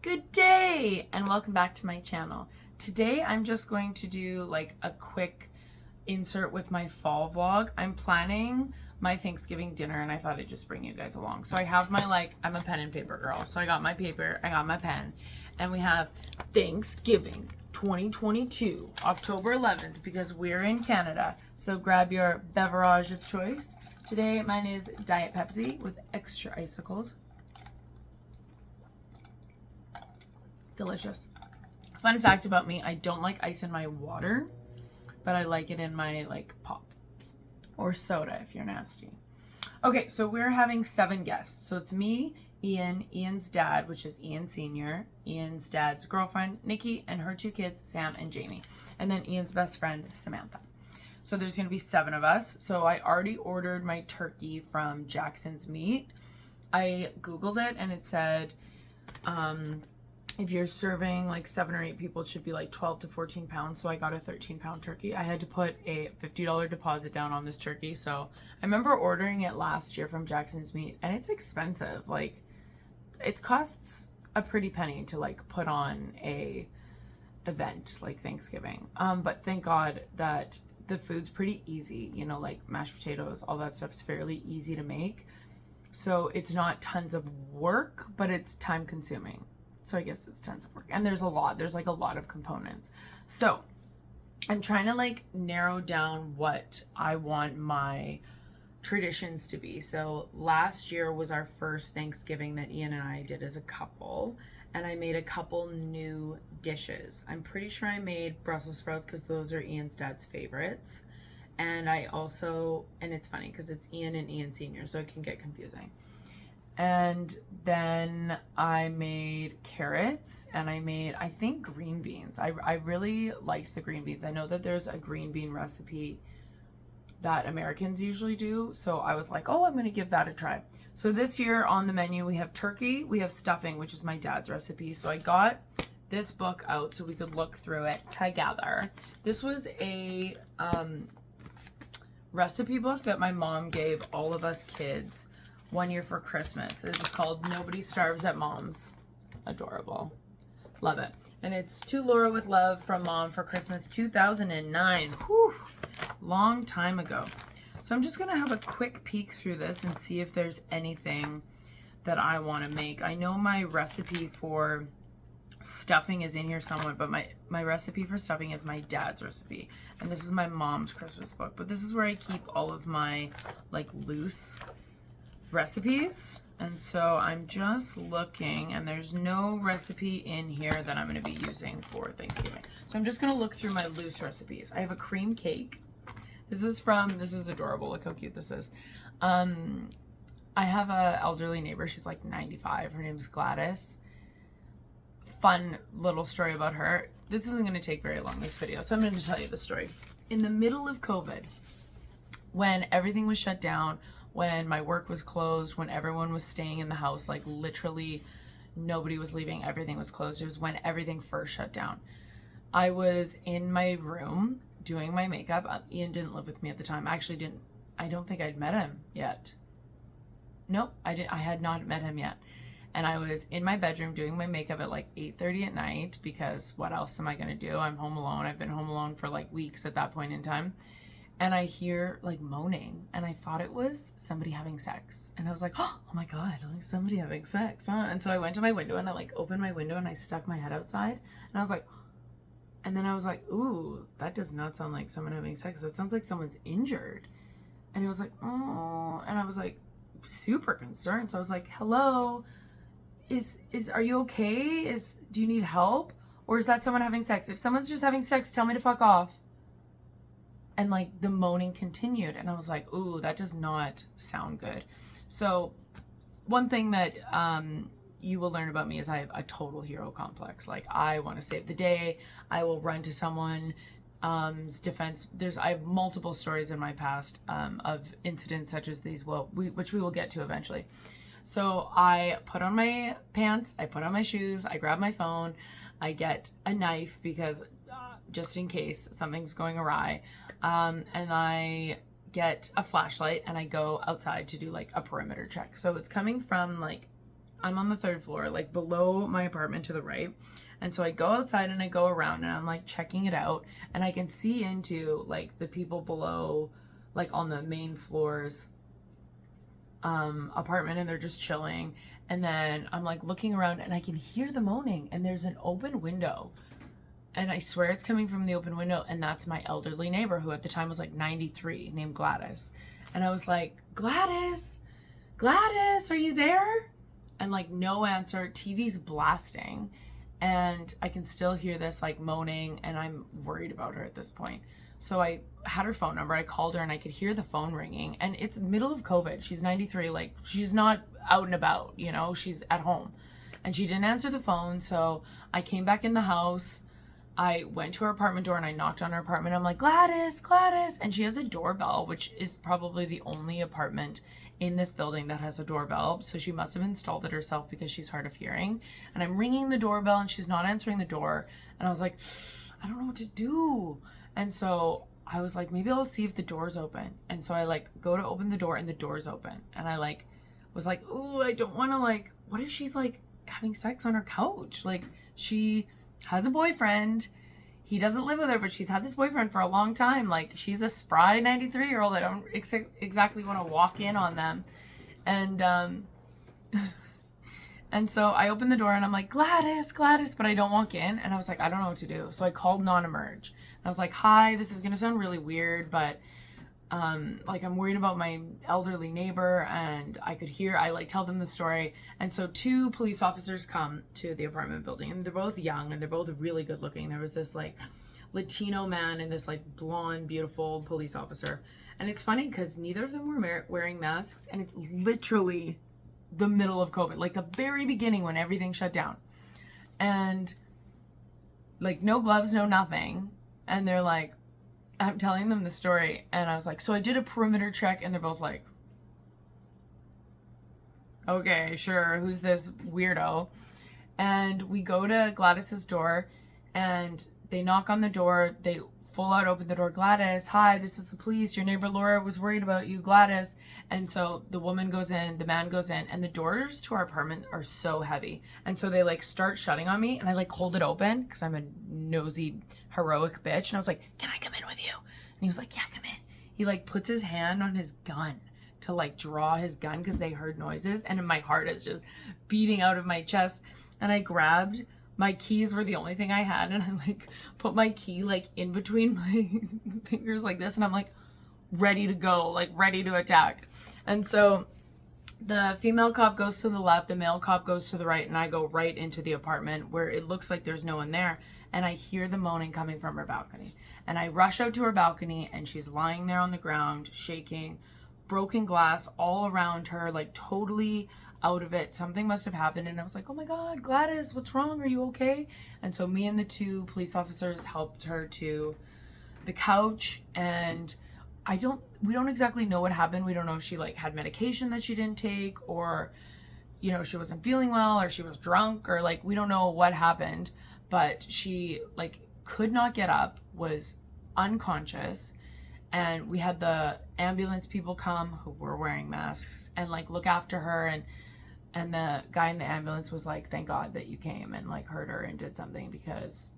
Good day and welcome back to my channel. Today I'm just going to do like a quick insert with my fall vlog. I'm planning my Thanksgiving dinner and I thought I'd just bring you guys along. So I have my I'm a pen and paper girl. So I got my paper, I got my pen, and we have Thanksgiving 2022, October 11th, because we're in Canada. So grab your beverage of choice. Today mine is Diet Pepsi with extra icicles. Delicious. Fun fact about me, I don't like ice in my water, but I like it in my pop or soda if you're nasty. Okay, so we're having 7 guests. So it's me, Ian, Ian's dad, which is Ian Sr., Ian's dad's girlfriend, Nikki, and her 2 kids, Sam and Jamie, and then Ian's best friend, Samantha. So there's gonna be 7 of us. So I already ordered my turkey from Jackson's Meat. I Googled it and it said, if you're serving 7 or 8 people, it should be 12 to 14 pounds. So I got a 13-pound turkey. I had to put a $50 deposit down on this turkey. So I remember ordering it last year from Jackson's Meat, and it's expensive. It costs a pretty penny to put on a event like Thanksgiving. But thank God that the food's pretty easy. You know, mashed potatoes, all that stuff's fairly easy to make. So it's not tons of work, but it's time consuming. So I guess it's tons of work. And there's a lot of components. So I'm trying to narrow down what I want my traditions to be. So last year was our first Thanksgiving that Ian and I did as a couple. And I made a couple new dishes. I'm pretty sure I made Brussels sprouts because those are Ian's dad's favorites. And and it's funny because it's Ian and Ian Sr., so it can get confusing. And then I made carrots, and I made, I think, green beans. I really liked the green beans. I know that there's a green bean recipe that Americans usually do, so I was like, oh, I'm gonna give that a try. So this year on the menu, we have turkey, we have stuffing, which is my dad's recipe. So I got this book out so we could look through it together. This was a recipe book that my mom gave all of us kids one year for Christmas. It's called Nobody Starves at Mom's. Adorable. Love it. And it's To Laura with Love from Mom for Christmas 2009. Whew. Long time ago. So I'm just going to have a quick peek through this and see if there's anything that I want to make. I know my recipe for stuffing is in here somewhere, but my recipe for stuffing is my dad's recipe. And this is my mom's Christmas book. But this is where I keep all of my loose recipes. And so I'm just looking, and there's no recipe in here that I'm going to be using for Thanksgiving. So I'm just going to look through my loose recipes. I have a cream cake. This is adorable. Look how cute this is. I have a elderly neighbor. She's 95. Her name's Gladys. Fun little story about her. This isn't going to take very long, this video, so I'm going to tell you the story. In the middle of COVID, when everything was shut down, when my work was closed, when everyone was staying in the house, literally nobody was leaving, everything was closed. It was when everything first shut down. I was in my room doing my makeup. Ian didn't live with me at the time. I don't think I'd met him yet. Nope, I had not met him yet. And I was in my bedroom doing my makeup at 8:30 at night, because what else am I gonna do? I'm home alone. I've been home alone for weeks at that point in time. And I hear moaning, and I thought it was somebody having sex. And I was like, oh my God, somebody having sex, huh? And so I went to my window and I opened my window and I stuck my head outside, and I was like, and then I was like, ooh, that does not sound like someone having sex. That sounds like someone's injured. And it was like, oh, and I was super concerned. So I was like, hello, are you okay? Do you need help? Or is that someone having sex? If someone's just having sex, tell me to fuck off. And the moaning continued, and I was like, ooh, that does not sound good. So one thing that you will learn about me is I have a total hero complex. I want to save the day. I will run to someone's defense. I have multiple stories in my past of incidents such as these, which we will get to eventually. So I put on my pants, I put on my shoes, I grab my phone, I get a knife because just in case something's going awry. And I get a flashlight and I go outside to do a perimeter check. So it's coming from I'm on the 3rd floor, like below my apartment to the right. And so I go outside and I go around and I'm like checking it out, and I can see into like the people below, like on the main floors apartment, and they're just chilling. And then I'm like looking around and I can hear the moaning, and there's an open window, and I swear it's coming from the open window, and that's my elderly neighbor, who at the time was like 93, named Gladys. And I was like, Gladys, are you there? And like no answer. TV's blasting, and I can still hear this like moaning, and I'm worried about her at this point. So I had her phone number. I called her and I could hear the phone ringing, and it's middle of COVID. She's 93. Like, she's not out and about, you know, she's at home, and she didn't answer the phone. So I came back in the house. I went to her apartment door and I knocked on her apartment. I'm like, Gladys, and she has a doorbell, which is probably the only apartment in this building that has a doorbell. So she must have installed it herself because she's hard of hearing. And I'm ringing the doorbell and she's not answering the door. And I was like, I don't know what to do. And so I was like, maybe I'll see if the door's open. And so I like go to open the door and the door's open. And I like was like, oh, I don't want to, like, what if she's like having sex on her couch? Like, she has a boyfriend. He doesn't live with her, but she's had this boyfriend for a long time. Like, she's a spry 93-year-old. I don't exactly want to walk in on them. And and so I opened the door and I'm like, Gladys, but I don't walk in. And I was like, I don't know what to do. So I called non-emerge. I was like, hi, this is going to sound really weird, but like, I'm worried about my elderly neighbor. And I like tell them the story. And so 2 police officers come to the apartment building, and they're both young and they're both really good looking. There was this like Latino man and this like blonde, beautiful police officer. And it's funny because neither of them were wearing masks, and it's literally the middle of COVID, like the very beginning when everything shut down, and like no gloves, no nothing. And they're like, I'm telling them the story, and I was like, so I did a perimeter check, and they're both like, okay, sure, who's this weirdo? And we go to Gladys's door, and they knock on the door. They full out open the door. Gladys, hi, this is the police. Your neighbor Laura was worried about you, Gladys. And so the woman goes in, the man goes in, and the doors to our apartment are so heavy. And so they like start shutting on me, and I like hold it open because I'm a nosy, heroic bitch. And I was like, can I come in with you? And he was like, yeah, come in. He like puts his hand on his gun to like draw his gun because they heard noises, and my heart is just beating out of my chest. And I grabbed my keys, were the only thing I had, and I like put my key like in between my fingers like this, and I'm like ready to go, like ready to attack. And so the female cop goes to the left, the male cop goes to the right, and I go right into the apartment where it looks like there's no one there. And I hear the moaning coming from her balcony, and I rush out to her balcony, and she's lying there on the ground, shaking, broken glass all around her, like totally out of it. Something must have happened. And I was like, oh my God, Gladys, what's wrong? Are you okay? And so me and the 2 police officers helped her to the couch, and we don't exactly know what happened. We don't know if she like had medication that she didn't take, or, you know, she wasn't feeling well, or she was drunk, or like, we don't know what happened, but she like could not get up, was unconscious. And we had the ambulance people come who were wearing masks and like look after her. And the guy in the ambulance was like, thank God that you came and like heard her and did something, because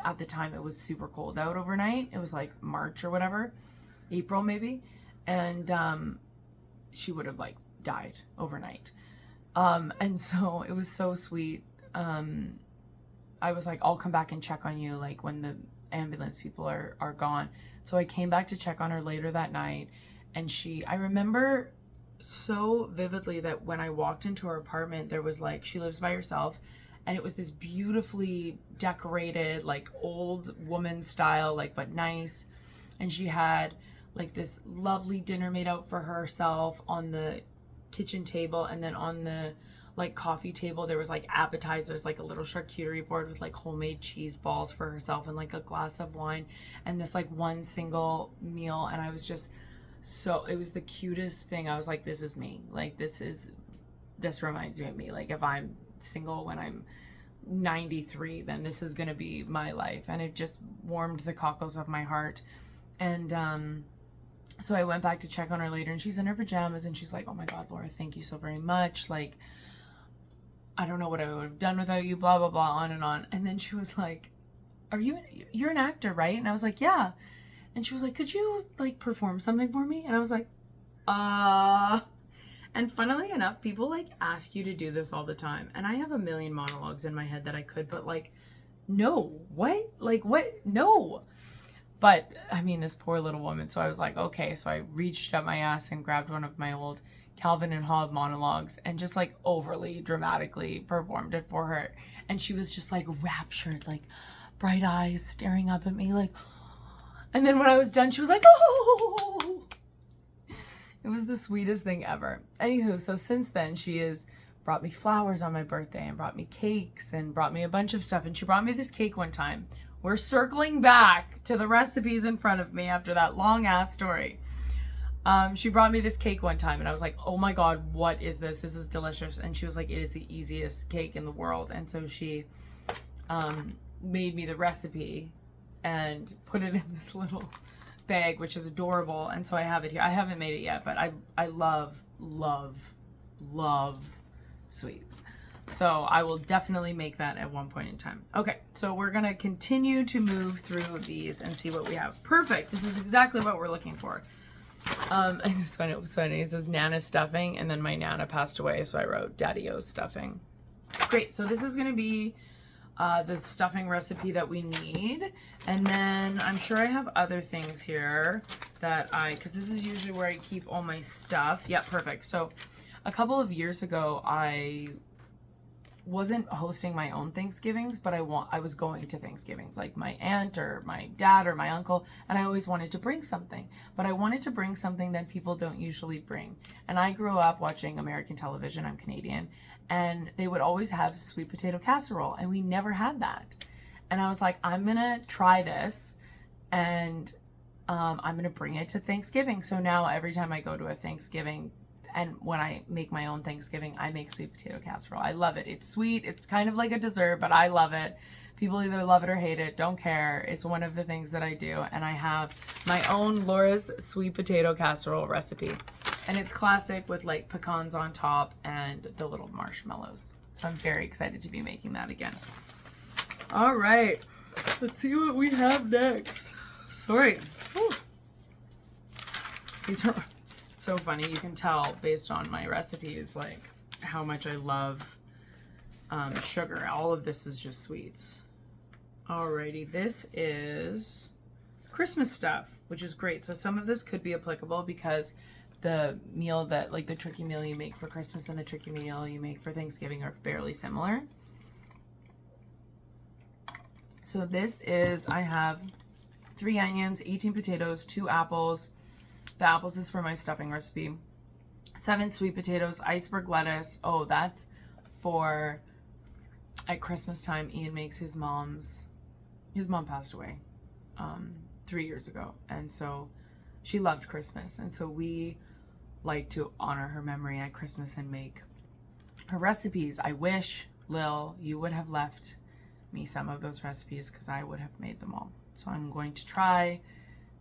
at the time it was super cold out overnight. It was like March or whatever, April maybe. And she would have like died overnight. And so it was so sweet. I was like, I'll come back and check on you like when the ambulance people are gone. So I came back to check on her later that night, and I remember so vividly that when I walked into her apartment, there was like, she lives by herself, and it was this beautifully decorated, like old woman style, like, but nice. And she had like this lovely dinner made out for herself on the kitchen table, and then on the like coffee table there was like appetizers, like a little charcuterie board with like homemade cheese balls for herself, and like a glass of wine, and this like one single meal. And I was just so, it was the cutest thing. I was like, this is me. Like, this reminds me of me. Like, if I'm single when I'm 93, then this is gonna be my life. And it just warmed the cockles of my heart. And so I went back to check on her later, and she's in her pajamas, and she's like, oh my God, Laura, thank you so very much. Like, I don't know what I would have done without you, blah, blah, blah, on and on. And then she was like, you're an actor, right? And I was like, yeah. And she was like, could you like perform something for me? And I was like, and funnily enough, people like ask you to do this all the time. And I have a million monologues in my head that I could, but like, no, what? Like, what? No. But I mean, this poor little woman. So I was like, okay. So I reached up my ass and grabbed one of my old Calvin and Hobbes monologues and just like overly dramatically performed it for her. And she was just like raptured, like bright eyes staring up at me, like, and then when I was done, she was like, oh, it was the sweetest thing ever. Anywho, so since then she has brought me flowers on my birthday and brought me cakes and brought me a bunch of stuff. And she brought me this cake one time. We're circling back to the recipes in front of me after that long ass story. She brought me this cake one time and I was like, oh my God, what is this? This is delicious. And she was like, it is the easiest cake in the world. And so she made me the recipe and put it in this little bag, which is adorable. And so I have it here. I haven't made it yet, but I love sweets. So I will definitely make that at one point in time. Okay, so we're gonna continue to move through these and see what we have. Perfect, this is exactly what we're looking for. It's funny, it was funny. It says Nana stuffing, and then my Nana passed away, so I wrote Daddy-O's stuffing. Great, so this is gonna be the stuffing recipe that we need. And then I'm sure I have other things here that because this is usually where I keep all my stuff. Yeah, perfect. So a couple of years ago, I wasn't hosting my own Thanksgivings, but I was going to Thanksgivings, like my aunt or my dad or my uncle, and I always wanted to bring something, but I wanted to bring something that people don't usually bring. And I grew up watching American television. I'm Canadian, and they would always have sweet potato casserole, and we never had that. And I was like, I'm gonna try this, and I'm gonna bring it to Thanksgiving. So now every time I go to a Thanksgiving, and when I make my own Thanksgiving, I make sweet potato casserole. I love it. It's sweet. It's kind of like a dessert, but I love it. People either love it or hate it. Don't care. It's one of the things that I do. And I have my own Laura's sweet potato casserole recipe. And it's classic with like pecans on top and the little marshmallows. So I'm very excited to be making that again. All right. Let's see what we have next. Sorry. Whew. These are so funny. You can tell based on my recipes like how much I love sugar. All of this is just sweets. Alrighty, this is Christmas stuff, which is great. So some of this could be applicable because the meal that like the turkey meal you make for Christmas and the turkey meal you make for Thanksgiving are fairly similar. So this is, I have 3 onions, 18 potatoes, 2 apples. The apples is for my stuffing recipe. 7 sweet potatoes, iceberg lettuce. Oh, that's for at Christmas time. Ian makes his mom passed away 3 years ago, and so she loved Christmas, and so we like to honor her memory at Christmas and make her recipes. I wish, Lil, you would have left me some of those recipes because I would have made them all. So I'm going to try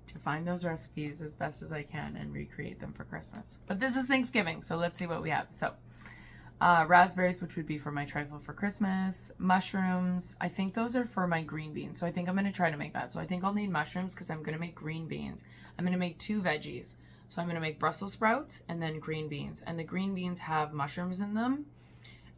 to find those recipes as best as I can and recreate them for Christmas. But this is Thanksgiving, so let's see what we have. So raspberries, which would be for my trifle for Christmas. Mushrooms, I think those are for my green beans, so I think I'm going to try to make that. So I think I'll need mushrooms because I'm going to make green beans. I'm going to make 2 veggies. So I'm going to make Brussels sprouts and then green beans. And the green beans have mushrooms in them,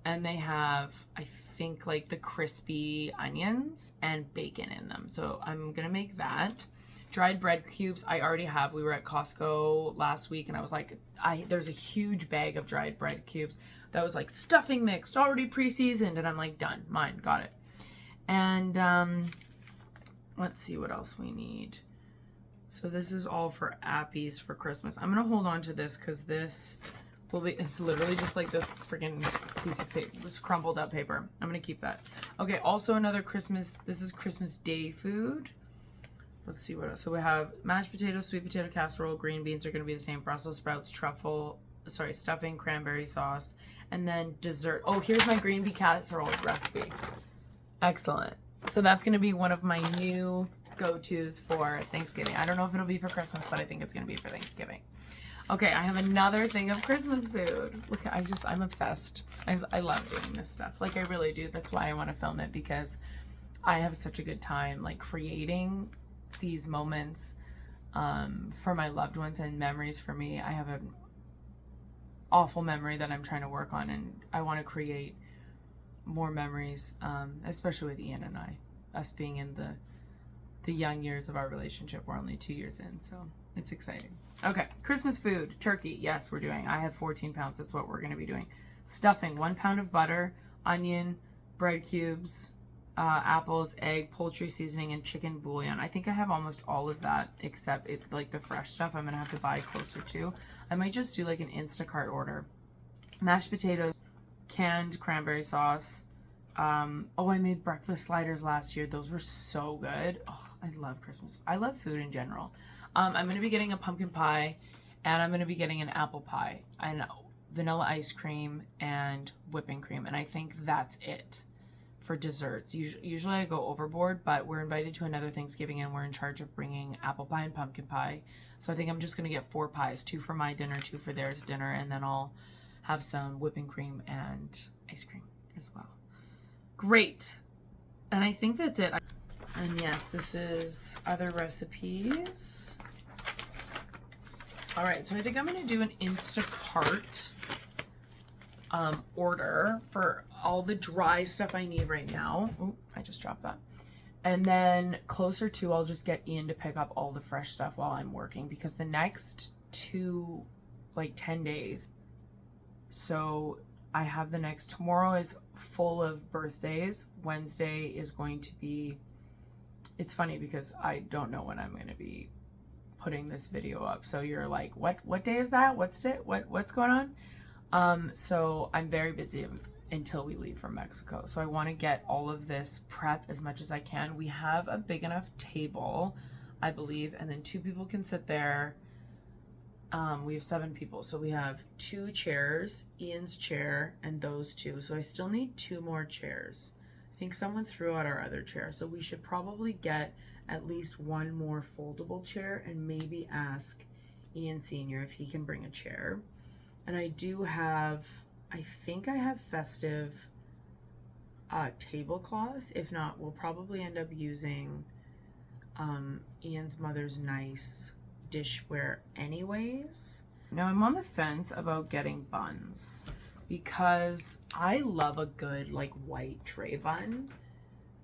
and they have, I think, like the crispy onions and bacon in them. So I'm going to make that. Dried bread cubes, I already have. We were at Costco last week, and I was like, there's a huge bag of dried bread cubes that was like stuffing mixed, already pre-seasoned, and I'm like, done, mine, got it. And let's see what else we need. So this is all for appies for Christmas. I'm gonna hold on to this because this will be, it's literally just like this freaking piece of paper, this crumpled up paper. I'm gonna keep that. Okay, also another Christmas, this is Christmas Day food. Let's see what else. So we have mashed potatoes, sweet potato casserole, green beans are going to be the same, Brussels sprouts, stuffing, cranberry sauce, and then dessert. Oh, here's my green bean casserole recipe. Excellent. So that's going to be one of my new go-tos for Thanksgiving. I don't know if it'll be for Christmas, but I think it's going to be for Thanksgiving. Okay, I have another thing of Christmas food. Look, I'm obsessed. I love doing this stuff. Like, I really do. That's why I want to film it, because I have such a good time, like, creating these moments for my loved ones and memories for me. I have an awful memory that I'm trying to work on, and I want to create more memories, especially with Ian and I, us being in the young years of our relationship. We're only 2 years in, so it's exciting. Okay, Christmas food, turkey. Yes, we're doing. I have 14 pounds. That's what we're going to be doing. Stuffing, 1 pound of butter, onion, bread cubes, apples, egg, poultry seasoning, and chicken bouillon. I think I have almost all of that, except it, like the fresh stuff I'm going to have to buy closer to. I might just do like an Instacart order. Mashed potatoes, canned cranberry sauce. Oh, I made breakfast sliders last year. Those were so good. Oh, I love Christmas. I love food in general. I'm going to be getting a pumpkin pie, and I'm going to be getting an apple pie, and vanilla ice cream, and whipping cream. And I think that's it for desserts. Usually I go overboard, but we're invited to another Thanksgiving, and we're in charge of bringing apple pie and pumpkin pie. So I think I'm just going to get 4 pies, 2 for my dinner, 2 for theirs dinner, and then I'll have some whipping cream and ice cream as well. Great. And I think that's it. And yes, this is other recipes. All right, so I think I'm going to do an Instacart order for all the dry stuff I need right now. Oh, I just dropped that. And then closer to, I'll just get Ian to pick up all the fresh stuff while I'm working, because the next 10 days. So I have the next, tomorrow is full of birthdays. Wednesday is going to be, it's funny because I don't know when I'm going to be putting this video up. So you're like, what day is that? What's going on? So I'm very busy until we leave from Mexico. So I want to get all of this prep as much as I can. We have a big enough table, I believe, and then 2 people can sit there. We have 7 people, so we have 2 chairs, Ian's chair, and those 2. So I still need 2 more chairs. I think someone threw out our other chair, so we should probably get at least 1 more foldable chair, and maybe ask Ian Sr. if he can bring a chair. And I do have, I think I have festive tablecloths. If not, we'll probably end up using Ian's mother's nice dishware anyways. Now I'm on the fence about getting buns, because I love a good like white tray bun,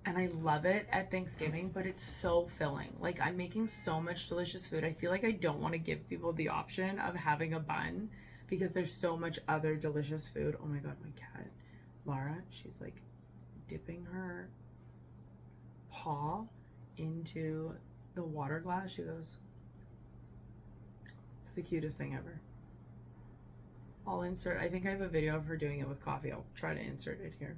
and I love it at Thanksgiving, but it's so filling. Like, I'm making so much delicious food. I feel like I don't want to give people the option of having a bun, because there's so much other delicious food. Oh my God, my cat, Laura, she's like dipping her paw into the water glass. She goes, it's the cutest thing ever. I'll insert, I think I have a video of her doing it with coffee. I'll try to insert it here.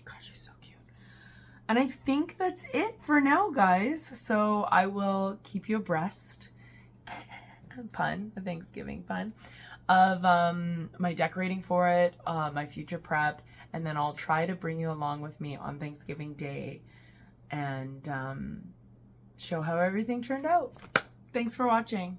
God, she's so cute. And I think that's it for now, guys. So I will keep you abreast, a Thanksgiving pun, of my decorating for it, my future prep, and then I'll try to bring you along with me on Thanksgiving Day and show how everything turned out. Thanks for watching.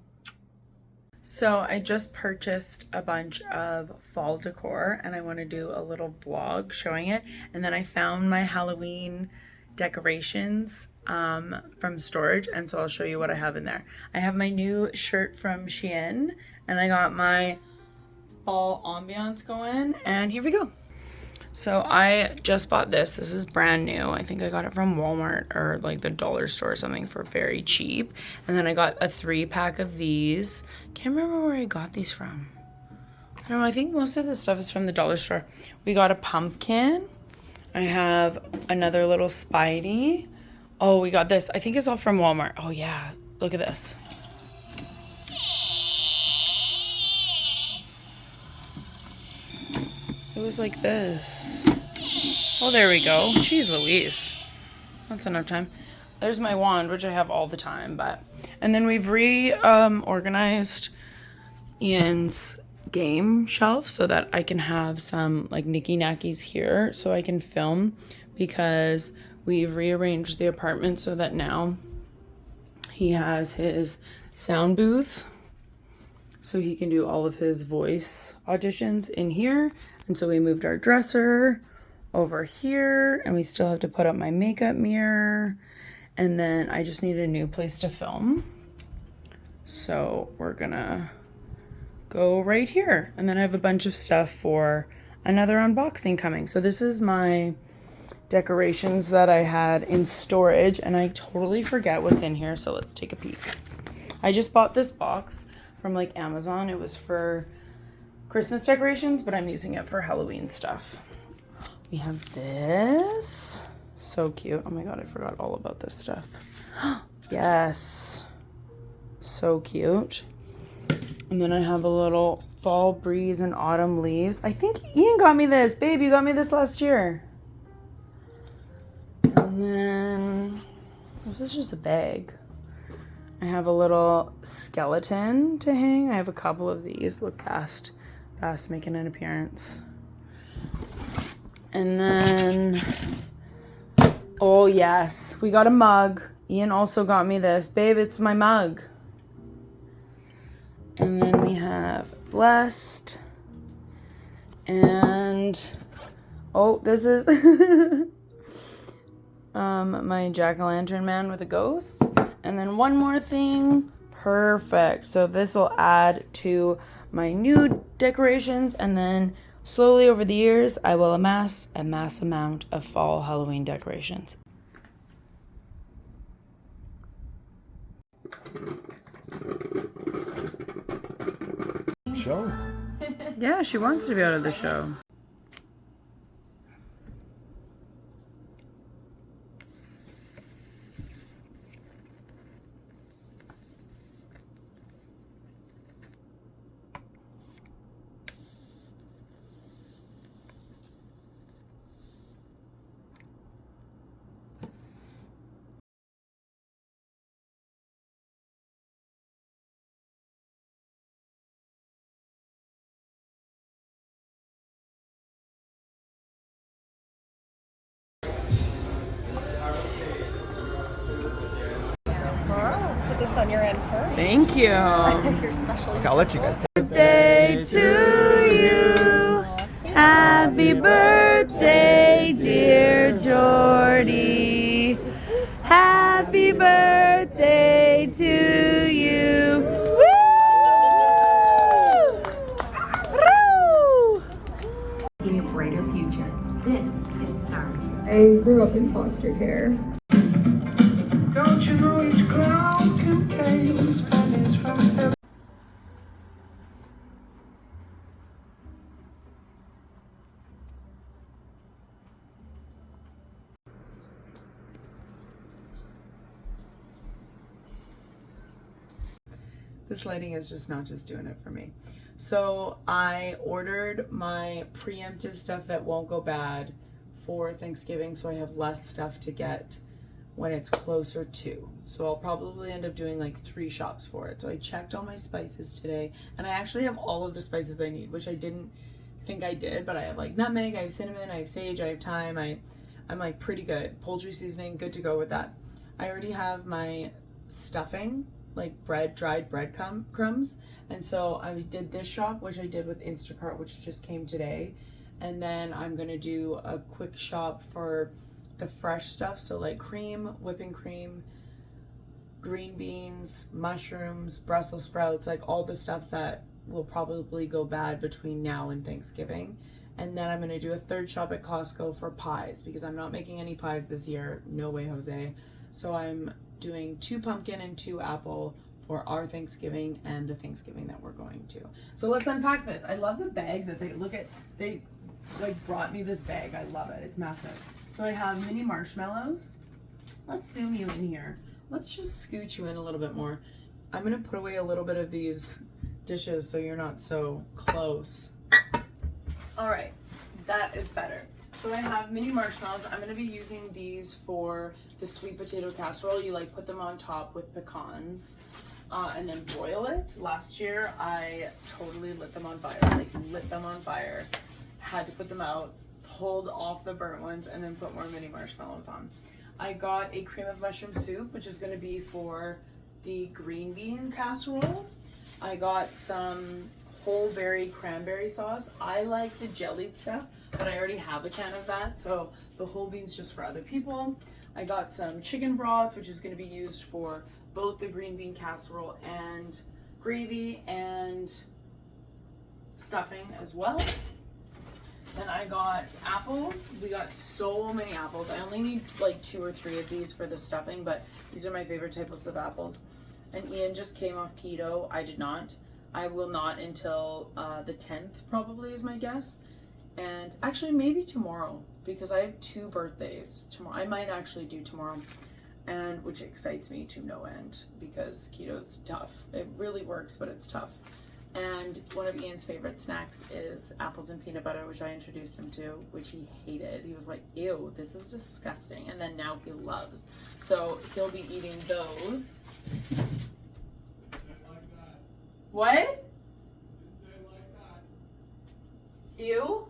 So I just purchased a bunch of fall decor, and I want to do a little vlog showing it. And then I found my Halloween decorations from storage, and so I'll show you what I have in there. I have my new shirt from Shein, and I got my fall ambiance going, and here we go. So I just bought this. This is brand new. I think I got it from Walmart or like the dollar store or something for very cheap. And then I got a 3-pack of these. Can't remember where I got these from. I don't know. I think most of the stuff is from the dollar store. We got a pumpkin. I have another little Spidey. Oh, we got this. I think it's all from Walmart. Oh yeah. Look at this. It was like this. Oh, there we go. Jeez Louise. That's enough time. There's my wand, which I have all the time, and then we've organized Ian's game shelf so that I can have some like knicky knackies here so I can film, because we've rearranged the apartment so that now he has his sound booth so he can do all of his voice auditions in here. And so we moved our dresser over here, and we still have to put up my makeup mirror, and then I just need a new place to film. So we're gonna go right here, and then I have a bunch of stuff for another unboxing coming. So this is my decorations that I had in storage, and I totally forget what's in here, so let's take a peek. I just bought this box from like Amazon. It was for Christmas decorations, but I'm using it for Halloween stuff. We have this, so cute. Oh my god, I forgot all about this stuff. Yes, so cute. And then I have a little fall breeze and autumn leaves. I think Ian got me this. Babe, you got me this last year. And then this is just a bag. I have a little skeleton to hang. I have a couple of these. Look, Bast making an appearance. And then, oh yes, we got a mug. Ian also got me this. Babe, it's my mug. And then we have Blessed. And, oh, this is my jack-o'-lantern man with a ghost. And then one more thing. Perfect. So this will add to my new decorations, and then slowly over the years, I will amass a mass amount of fall Halloween decorations. Show. Yeah, she wants to be out of the show. Put this on your end first. Thank you. Your special. Okay, I'll let you guys. Birthday to you. Happy birthday, dear Jordy. Happy birthday to you. Woo! Woo! In a brighter future. This is Star. I grew up in foster care. Don't you know each cloud contains pennies from heaven? This lighting is just not just doing it for me. So I ordered my preemptive stuff that won't go bad for Thanksgiving, so I have less stuff to get when it's closer to. So I'll probably end up doing like 3 shops for it. So I checked all my spices today, and I actually have all of the spices I need, which I didn't think I did, but I have like nutmeg, I have cinnamon, I have sage, I have thyme, I'm like pretty good. Poultry seasoning, good to go with that. I already have my stuffing, like dried bread crumbs, and so I did this shop, which I did with Instacart, which just came today, and then I'm gonna do a quick shop for the fresh stuff, so like cream, whipping cream, green beans, mushrooms, Brussels sprouts, like all the stuff that will probably go bad between now and Thanksgiving. And then I'm gonna do a 3rd shop at Costco for pies, because I'm not making any pies this year. No way, Jose. So I'm doing 2 pumpkin and 2 apple for our Thanksgiving and the Thanksgiving that we're going to. So let's unpack this. I love the bag that they like brought me this bag. I love it. It's massive. So I have mini marshmallows. Let's zoom you in here. Let's just scoot you in a little bit more. I'm gonna put away a little bit of these dishes so you're not so close. All right, that is better. So I have mini marshmallows. I'm gonna be using these for the sweet potato casserole. You like put them on top with pecans and then broil it. Last year I totally lit them on fire, had to put them out, pulled off the burnt ones, and then put more mini marshmallows on. I got a cream of mushroom soup, which is gonna be for the green bean casserole. I got some whole berry cranberry sauce. I like the jellied stuff, but I already have a can of that, so the whole bean's just for other people. I got some chicken broth, which is going to be used for both the green bean casserole and gravy and stuffing as well. Then I got apples. We got so many apples. I only need like 2 or 3 of these for the stuffing, but these are my favorite types of apples. And Ian just came off keto. I did not. I will not until the 10th probably is my guess. And actually maybe tomorrow, because I have 2 birthdays tomorrow. I might actually do tomorrow, and which excites me to no end because keto's tough. It really works, but it's tough. And one of Ian's favorite snacks is apples and peanut butter, which I introduced him to, which he hated. He was like, ew, this is disgusting. And then now he loves. So he'll be eating those. What? Ew?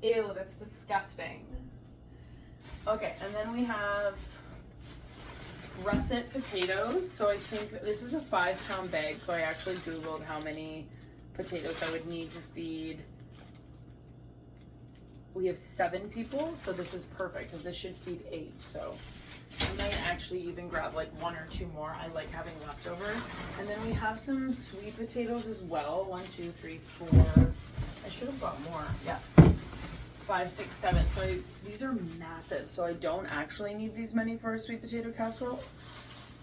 Ew, that's disgusting. Okay, and then we have russet potatoes. So I think this is a 5-pound bag. So I actually Googled how many potatoes I would need to feed. We have 7 people, so this is perfect because this should feed 8. So I might actually even grab like 1 or 2 more. I like having leftovers. And then we have some sweet potatoes as well. 1, 2, 3, 4. I should have got more. Yeah. 5, 6, 7. So these are massive. So I don't actually need these many for a sweet potato casserole.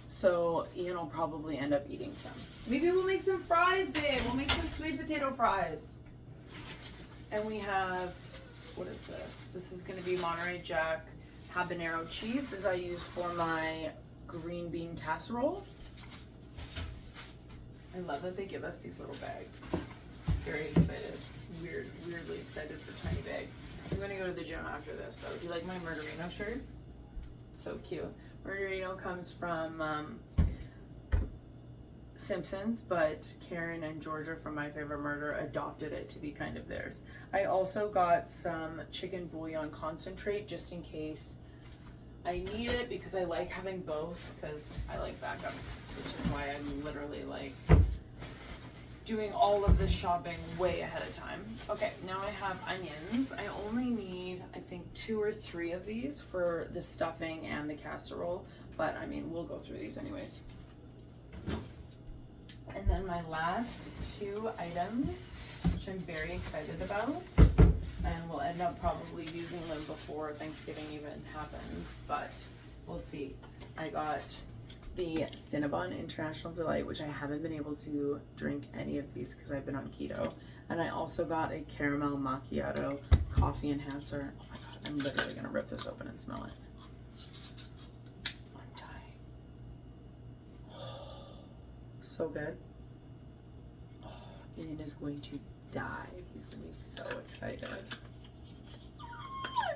So Ian will probably end up eating some. Maybe we'll make some fries, babe. We'll make some sweet potato fries. And we have, what is this? This is going to be Monterey Jack habanero cheese. This I use for my green bean casserole. I love that they give us these little bags. Very excited. Weirdly excited for tiny bags. I'm gonna go to the gym after this. So do you like my Murderino shirt? So cute. Murderino comes from Simpsons, but Karen and Georgia from My Favorite Murder adopted it to be kind of theirs. I also got some chicken bouillon concentrate just in case I need it, because I like having both, because I like backups, which is why I'm literally like doing all of this shopping way ahead of time. Okay, now I have onions. I only need, I think, 2 or 3 of these for the stuffing and the casserole, but I mean, we'll go through these anyways. And then my last 2 items, which I'm very excited about, and we'll end up probably using them before Thanksgiving even happens, but we'll see. I got the Cinnabon International Delight, which I haven't been able to drink any of these because I've been on keto. And I also got a caramel macchiato coffee enhancer. Oh my god, I'm literally gonna rip this open and smell it. I'm dying. So good. Oh, Ian is going to die. He's gonna be so excited.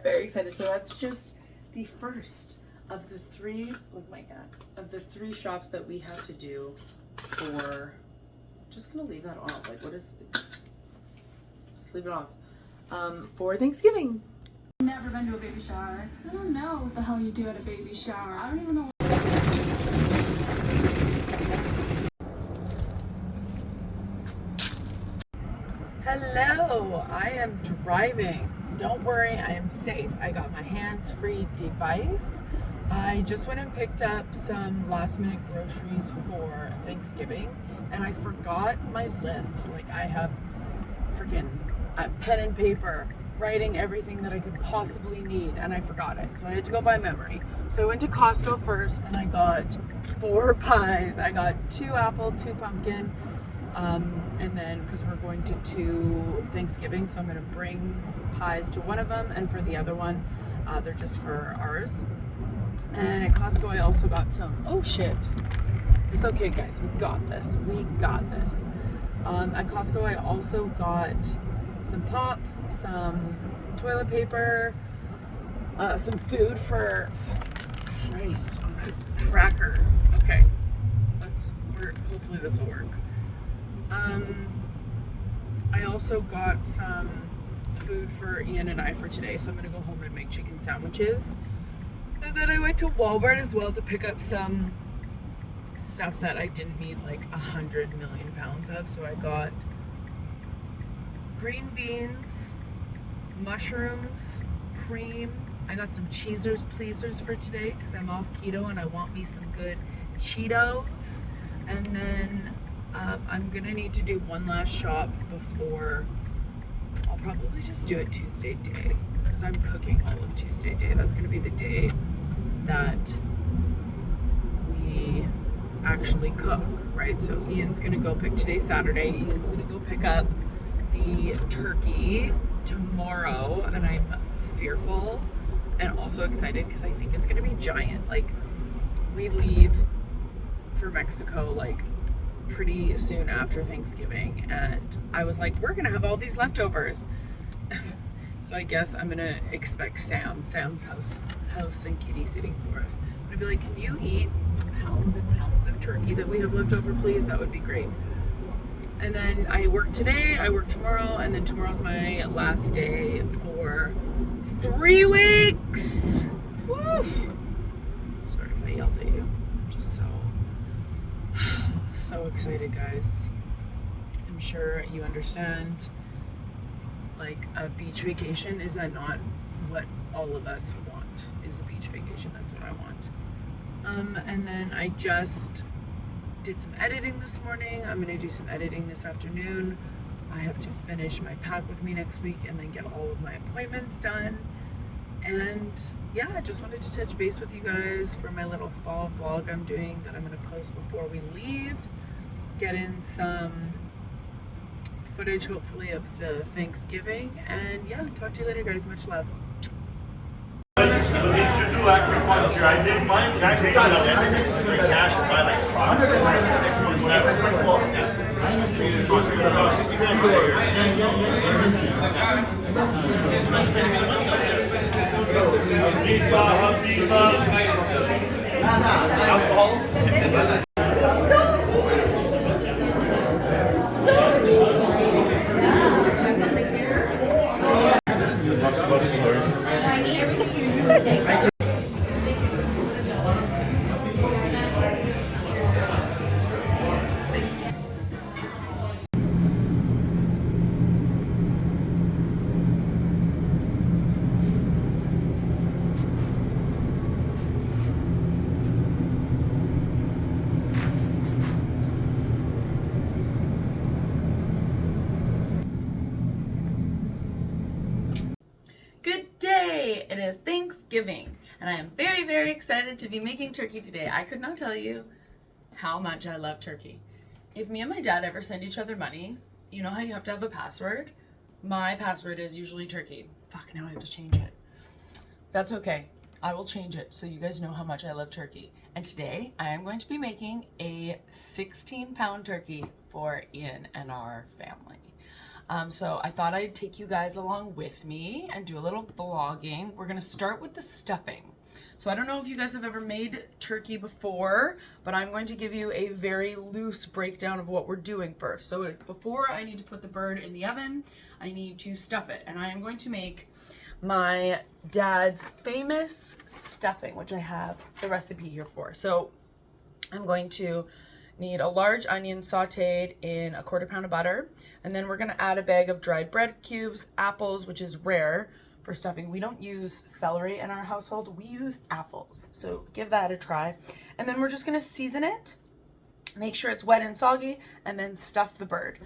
Very excited. So that's just the first of the 3, oh my god, of the 3 shops that we have to do for, just gonna leave that off. Like, what is it? Just leave it off. For Thanksgiving. Never been to a baby shower. I don't know what the hell you do at a baby shower. I don't even know. Hello, I am driving. Don't worry, I am safe. I got my hands-free device. I just went and picked up some last-minute groceries for Thanksgiving, and I forgot my list. Like, I have freaking pen and paper writing everything that I could possibly need, and I forgot it. So I had to go by memory. So I went to Costco first, and I got 4 pies. I got 2 apple, 2 pumpkin, and then because we're going to 2 Thanksgiving, so I'm going to bring pies to one of them, and for the other one, they're just for ours. And at Costco, I also got some, oh shit, it's okay guys, we got this. At Costco, I also got some pop, some toilet paper, some food for, Christ, cracker. Okay, hopefully this will work. I also got some food for Ian and I for today, so I'm gonna go home and make chicken sandwiches. And then I went to Walmart as well to pick up some stuff that I didn't need like 100 million pounds of. So I got green beans, mushrooms, cream. I got some Cheezers Pleasers for today because I'm off keto and I want me some good Cheetos. And then I'm gonna need to do one last shop before, I'll probably just do it Tuesday day because I'm cooking all of Tuesday day. That's gonna be the day that we actually cook, right? So Ian's gonna go pick, today's Saturday, Ian's gonna go pick up the turkey tomorrow, and I'm fearful and also excited because I think it's gonna be giant. Like, we leave for Mexico like pretty soon after Thanksgiving, and I was like, we're gonna have all these leftovers. So I guess I'm gonna expect Sam's house and Kitty sitting for us. I'm gonna be like, can you eat pounds and pounds of turkey that we have left over, please? That would be great. And then I work today, I work tomorrow, and then tomorrow's my last day for 3 weeks. Woo! Sorry if I yelled at you. I'm just so excited, guys. I'm sure you understand. Like, a beach vacation, is that not what all of us want? Is a beach vacation? That's what I want. And then I just did some editing this morning. I'm gonna do some editing this afternoon. I have to finish my pack with me next week and then get all of my appointments done. And yeah, I just wanted to touch base with you guys for my little fall vlog I'm doing that I'm gonna post before we leave. Get in some footage, hopefully, of the Thanksgiving. And yeah, talk to you later, guys. Much love. Acupuncture. I did mine. Actually, cash by like trucks. Alcohol. Good day! It is Thanksgiving, and I am very, very excited to be making turkey today. I could not tell you how much I love turkey. If me and my dad ever send each other money, you know how you have to have a password? My password is usually turkey. Fuck, now I have to change it. That's okay. I will change it so you guys know how much I love turkey. And today I am going to be making a 16-pound turkey for Ian and our family. So I thought I'd take you guys along with me and do a little vlogging. We're gonna start with the stuffing. So I don't know if you guys have ever made turkey before, but I'm going to give you a very loose breakdown of what we're doing first. So before I need to put the bird in the oven, I need to stuff it. And I am going to make my dad's famous stuffing, which I have the recipe here for. So I'm going to need a large onion sauteed in a 1/4 pound of butter. And then we're gonna add a bag of dried bread cubes, apples, which is rare for stuffing. We don't use celery in our household, we use apples. So give that a try. And then we're just gonna season it, make sure it's wet and soggy, and then stuff the bird.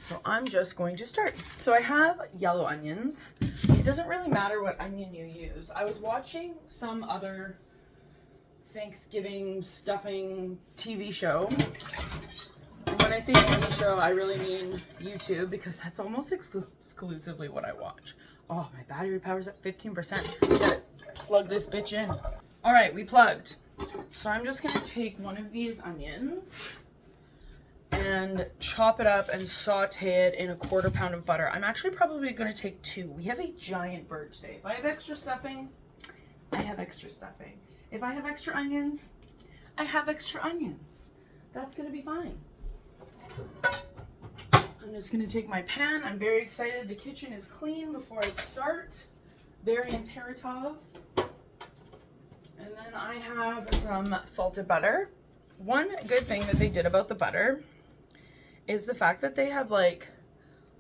So I'm just going to start. So I have yellow onions. It doesn't really matter what onion you use. I was watching some other Thanksgiving stuffing TV show. And when I say TV show, I really mean YouTube, because that's almost exclusively what I watch. Oh, my battery power's at 15%. I gotta plug this bitch in. All right, we plugged. So I'm just gonna take one of these onions and chop it up and saute it in a 1/4 pound of butter. I'm actually probably going to take 2. We have a giant bird today. If I have extra stuffing, I have extra stuffing. If I have extra onions, I have extra onions. That's going to be fine. I'm just going to take my pan. I'm very excited. The kitchen is clean before I start. Very imperative. And then I have some salted butter. One good thing that they did about the butter is the fact that they have like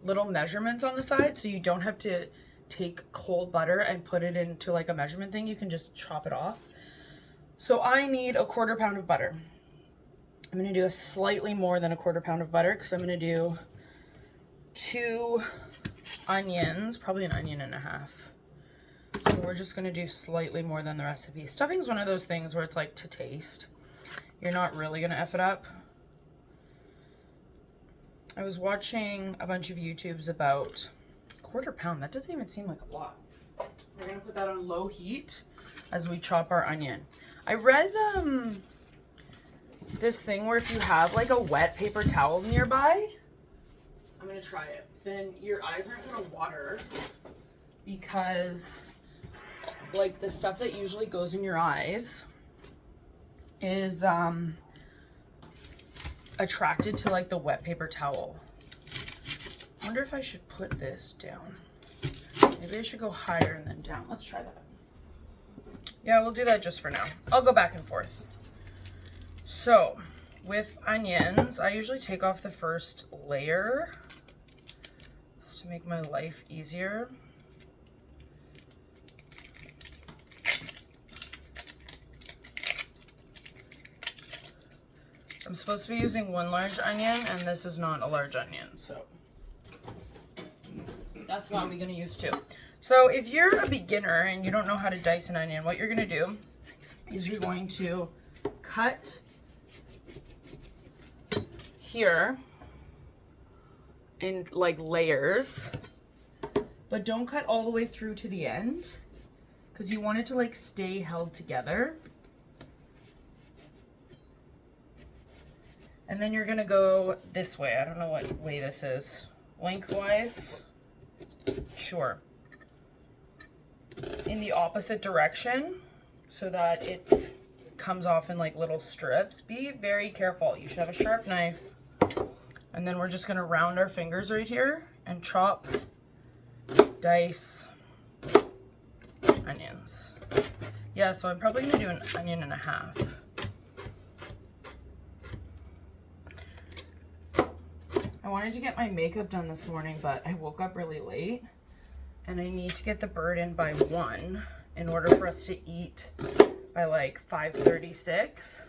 little measurements on the side, so you don't have to take cold butter and put it into like a measurement thing. You can just chop it off. So I need a 1/4 pound of butter. I'm going to do a slightly more than a 1/4 pound of butter because I'm going to do 2 onions, probably an onion and a half. So we're just going to do slightly more than the recipe. Stuffing's one of those things where it's like to taste. You're not really going to F it up. I was watching a bunch of YouTubes about 1/4 pound. That doesn't even seem like a lot. We're going to put that on low heat as we chop our onion. I read this thing where if you have like a wet paper towel nearby, I'm going to try it, then your eyes aren't going to water because like the stuff that usually goes in your eyes is attracted to like the wet paper towel. I wonder if I should put this down. Maybe I should go higher and then down. Let's try that. Yeah, we'll do that just for now. I'll go back and forth. So with onions, I usually take off the first layer just to make my life easier. I'm supposed to be using 1 large onion, and this is not a large onion, so that's why I'm going to use 2. So if you're a beginner and you don't know how to dice an onion, what you're going to do is you're going to cut here in like layers, but don't cut all the way through to the end because you want it to like stay held together. And then you're gonna go this way. I don't know what way this is. Lengthwise? Sure. In the opposite direction so that it comes off in like little strips. Be very careful. You should have a sharp knife. And then we're just gonna round our fingers right here and chop, dice onions. Yeah, so I'm probably gonna do an onion and a half. I wanted to get my makeup done this morning, but I woke up really late and I need to get the bird in by 1 in order for us to eat by like 5:36.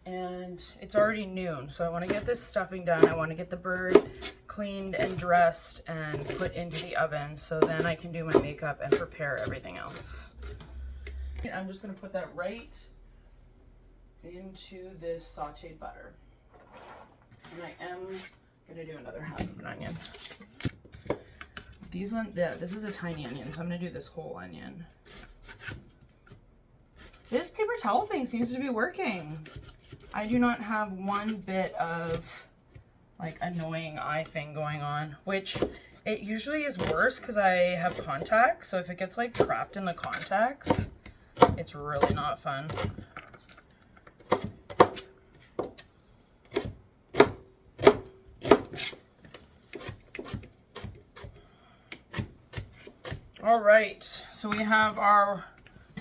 And it's already noon, so I want to get this stuffing done. I want to get the bird cleaned and dressed and put into the oven so then I can do my makeup and prepare everything else. I'm just going to put that right into this sauteed butter. And I am going to do another half of an onion. These ones, yeah, this is a tiny onion, so I'm going to do this whole onion. This paper towel thing seems to be working. I do not have one bit of like annoying eye thing going on, which it usually is worse because I have contacts. So if it gets like trapped in the contacts, it's really not fun. All right, so we have our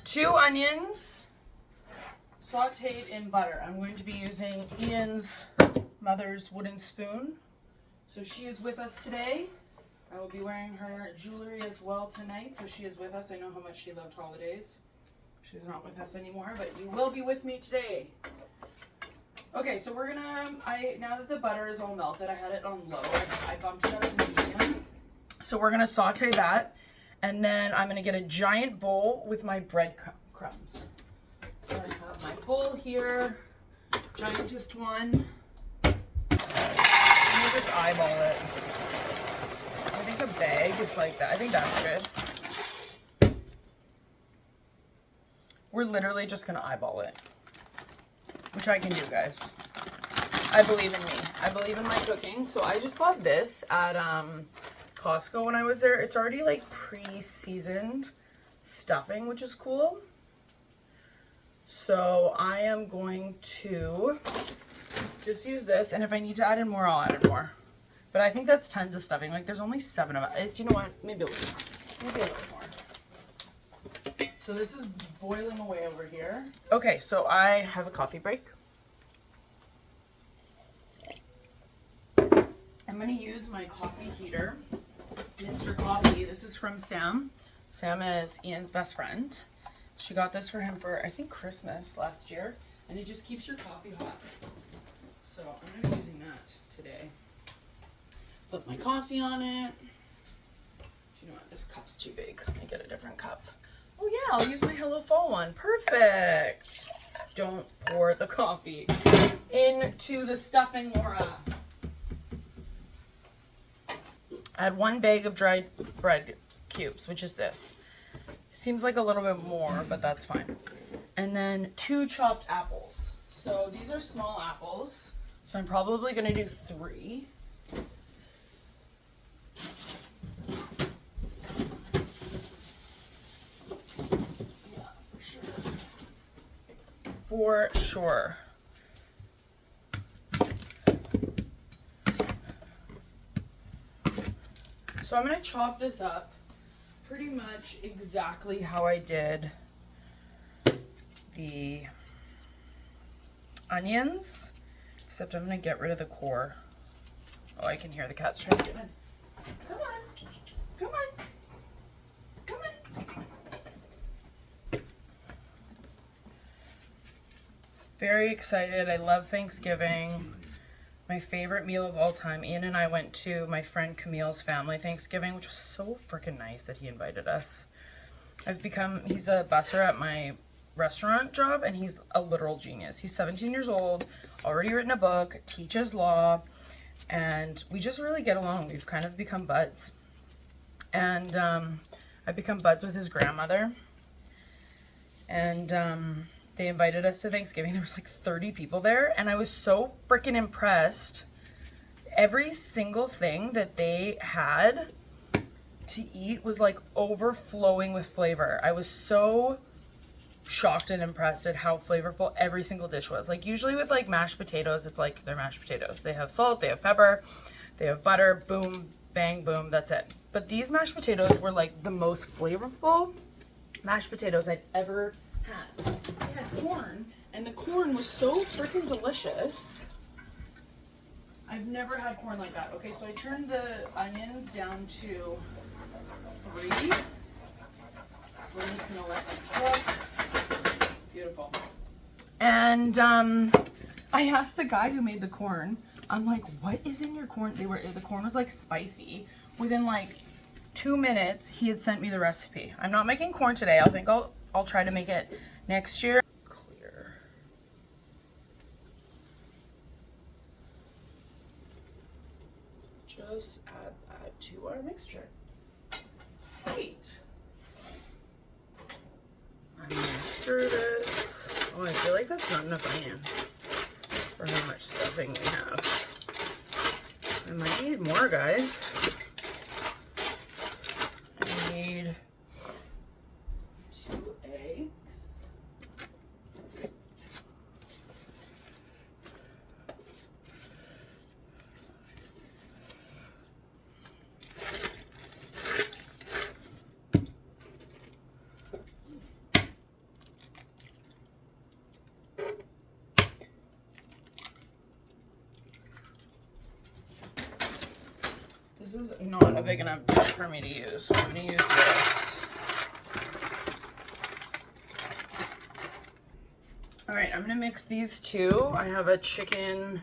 2 onions sauteed in butter. I'm going to be using Ian's mother's wooden spoon. So she is with us today. I will be wearing her jewelry as well tonight. So she is with us. I know how much she loved holidays. She's not with us anymore, but you will be with me today. Okay, so we're gonna, now that the butter is all melted, I had it on low. I bumped it up to medium. So we're gonna saute that. And then I'm gonna get a giant bowl with my breadcrumbs. So I have my bowl here, giantest one. Let me just eyeball it. I think a bag is like that. I think that's good. We're literally just gonna eyeball it, which I can do, guys. I believe in me. I believe in my cooking. So I just bought this at Costco when I was there. It's already like pre-seasoned stuffing, which is cool. So I am going to just use this, and if I need to add in more, I'll add in more. But I think that's tons of stuffing. Like there's only 7 of it. You know what? Maybe a little more. So this is boiling away over here. Okay, so I have a coffee break. I'm gonna use my coffee heater, Mr. Coffee. This is from Sam. Sam is Ian's best friend. She got this for him for, I think, Christmas last year. And it just keeps your coffee hot. So I'm gonna be using that today. Put my coffee on it. You know what, this cup's too big. Let me get a different cup. Oh yeah, I'll use my Hello Fall one. Perfect. Don't pour the coffee into the stuffing, Laura. Add 1 bag of dried bread cubes, which is this. Seems like a little bit more, but that's fine. And then 2 chopped apples. So these are small apples. So I'm probably gonna do 3. For sure. So I'm going to chop this up pretty much exactly how I did the onions, except I'm going to get rid of the core. Oh, I can hear the cats trying to get in. Come on. Come on. Come on. Very excited. I love Thanksgiving. My favorite meal of all time. Ian and I went to my friend Camille's family Thanksgiving, which was so freaking nice that he invited us. He's a busser at my restaurant job, and he's a literal genius. He's 17 years old, already written a book, teaches law, and we just really get along. We've kind of become buds. And I've become buds with his grandmother. And they invited us to Thanksgiving. There was like 30 people there, and I was so freaking impressed. Every single thing that they had to eat was like overflowing with flavor. I was so shocked and impressed at how flavorful every single dish was. Like usually with like mashed potatoes, it's like they're mashed potatoes. They have salt, they have pepper, they have butter, boom, bang, boom, that's it. But these mashed potatoes were like the most flavorful mashed potatoes I'd ever had. They had corn, and the corn was so freaking delicious. I've never had corn like that. Okay, so I turned the onions down to 3. So I'm just gonna let them cook. Beautiful. And I asked the guy who made the corn, I'm like, what is in your corn? The corn was like spicy. Within like 2 minutes, he had sent me the recipe. I'm not making corn today. I'll try to make it next year. Clear. Just add that to our mixture. Great. I'm gonna stir this. Oh, I feel like that's not enough onion for how much stuffing we have. I might need more, guys. I need 2 eggs. This is not a big enough dish for me to use, so I'm going to use this. Alright, I'm going to mix these two. I have a chicken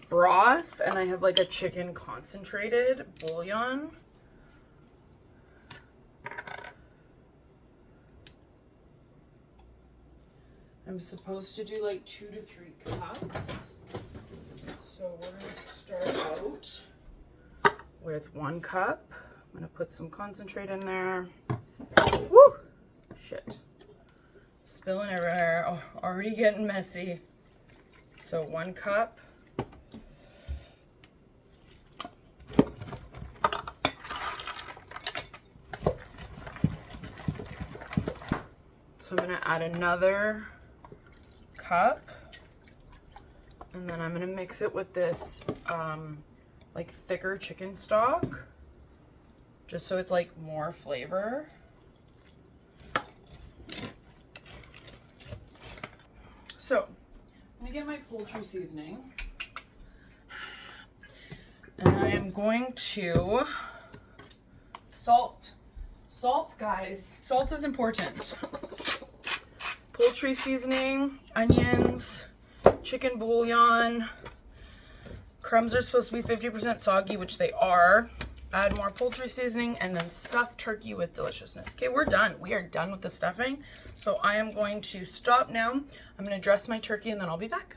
broth, and I have like a chicken concentrated bouillon. I'm supposed to do like 2 to 3 cups. So we're going to start out with 1 cup. I'm gonna put some concentrate in there. Woo! Shit. Spilling everywhere. Oh, already getting messy. So 1 cup. So I'm gonna add another cup, and then I'm gonna mix it with this like thicker chicken stock, just so it's like more flavor. So I'm gonna get my poultry seasoning, and I am going to salt. Salt, guys, salt is important. Poultry seasoning, onions, chicken bouillon. Crumbs are supposed to be 50% soggy, which they are. Add more poultry seasoning and then stuff turkey with deliciousness. Okay, we're done. We are done with the stuffing. So I am going to stop now. I'm going to dress my turkey and then I'll be back.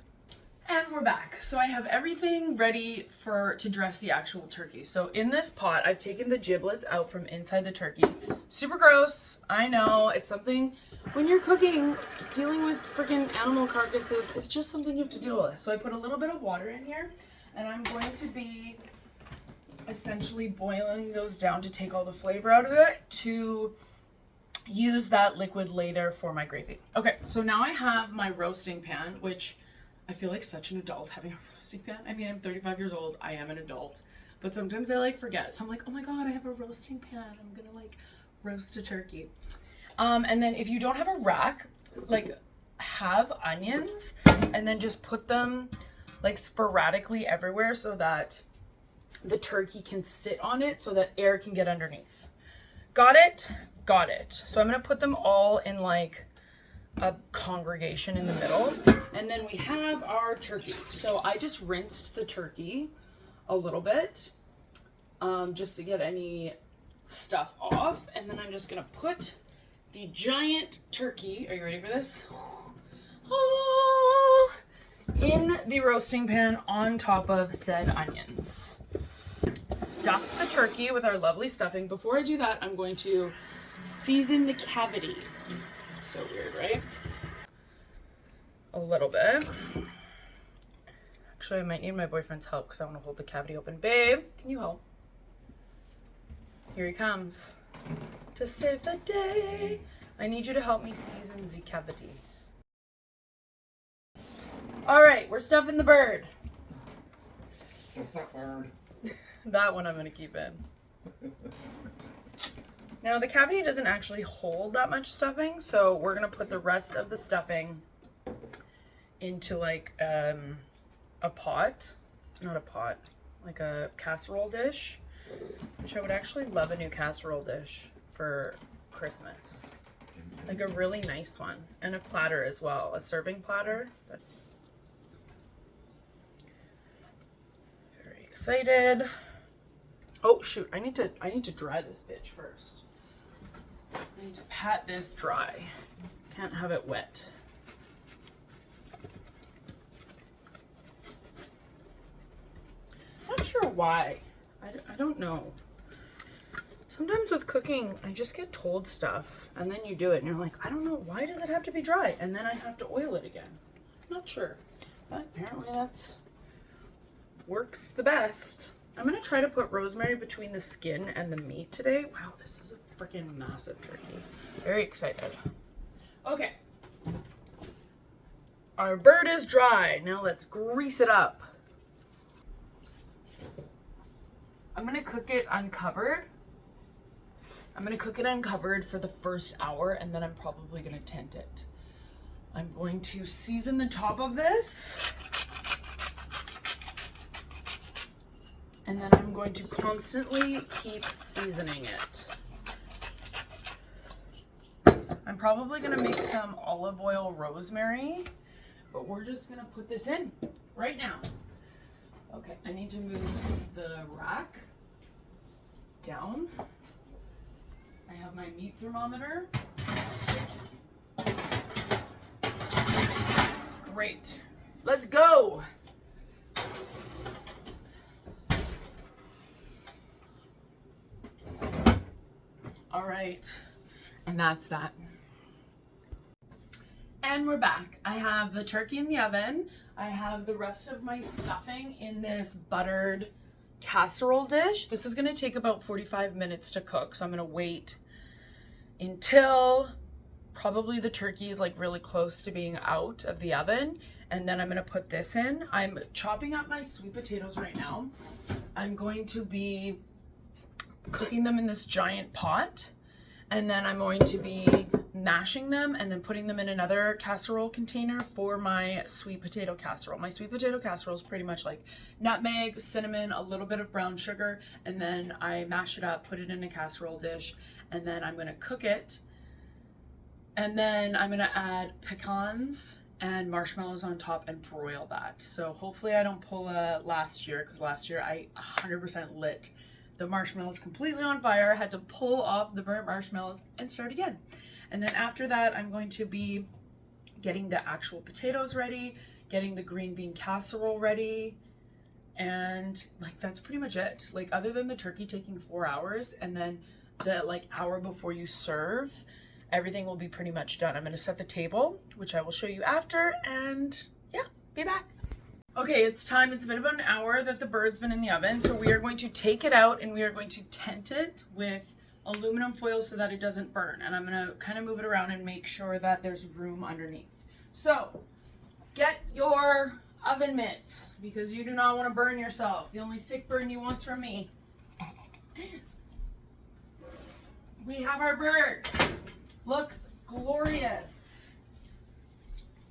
And we're back. So I have everything ready to dress the actual turkey. So in this pot, I've taken the giblets out from inside the turkey. Super gross. I know. It's something when you're cooking, dealing with freaking animal carcasses, it's just something you have to deal with. So I put a little bit of water in here, and I'm going to be essentially boiling those down to take all the flavor out of it, to use that liquid later for my gravy. Okay, so now I have my roasting pan, which I feel like such an adult having a roasting pan. I mean, I'm 35 years old. I am an adult. But sometimes I like forget. So I'm like, oh my God, I have a roasting pan. I'm going to like roast a turkey. And then if you don't have a rack, like have onions and then just put them like sporadically everywhere so that the turkey can sit on it so that air can get underneath. Got it? Got it. So I'm going to put them all in like a congregation in the middle. And then we have our turkey. So I just rinsed the turkey a little bit just to get any stuff off. And then I'm just going to put the giant turkey, are you ready for this? Oh, in the roasting pan on top of said onions. Stuff the turkey with our lovely stuffing. Before I do that, I'm going to season the cavity. So weird, right? A little bit. Actually, I might need my boyfriend's help because I want to hold the cavity open. Babe, can you help? Here he comes. To save the day, I need you to help me season the cavity. All right, we're stuffing the bird. Stuff that bird. That one I'm gonna keep in. Now the cavity doesn't actually hold that much stuffing, so we're gonna put the rest of the stuffing into like a pot, not a pot, like a casserole dish, which I would actually love a new casserole dish for Christmas. Like a really nice one, and a platter as well, a serving platter. Very excited. Oh shoot, I need to dry this bitch first. I need to pat this dry. Can't have it wet. Not sure why. I don't know. Sometimes with cooking, I just get told stuff and then you do it and you're like, I don't know, why does it have to be dry? And then I have to oil it again. Not sure, but apparently that's works the best. I'm gonna try to put rosemary between the skin and the meat today. Wow, this is a freaking massive turkey. Very excited. Okay. Our bird is dry. Now let's grease it up. I'm gonna cook it uncovered. I'm gonna cook it uncovered for the first hour and then I'm probably gonna tint it. I'm going to season the top of this. And then I'm going to constantly keep seasoning it. I'm probably gonna make some olive oil rosemary, but we're just gonna put this in right now. Okay, I need to move the rack down. I have my meat thermometer. Great. Let's go. All right, and that's that. And we're back. I have the turkey in the oven. I have the rest of my stuffing in this buttered casserole dish. This is gonna take about 45 minutes to cook, so I'm gonna wait until probably the turkey is like really close to being out of the oven, and then I'm gonna put this in. I'm chopping up my sweet potatoes right now. I'm going to be cooking them in this giant pot, and then I'm going to be mashing them and then putting them in another casserole container for my sweet potato casserole. My sweet potato casserole is pretty much like nutmeg, cinnamon, a little bit of brown sugar, and then I mash it up, put it in a casserole dish, and then I'm gonna cook it. And then I'm gonna add pecans and marshmallows on top and broil that. So hopefully I don't pull a last year, because last year I 100% lit the marshmallows completely on fire. I had to pull off the burnt marshmallows and start again. And then after that, I'm going to be getting the actual potatoes ready, getting the green bean casserole ready, and like that's pretty much it. Like other than the turkey taking 4 hours and then the like hour before you serve, everything will be pretty much done. I'm gonna set the table, which I will show you after, and yeah, be back. Okay, it's time. It's been about an hour that the bird's been in the oven, so we are going to take it out and we are going to tent it with aluminum foil so that it doesn't burn. And I'm gonna kind of move it around and make sure that there's room underneath. So get your oven mitts because you do not want to burn yourself. The only sick burn you want from me. We have our bird. Looks glorious.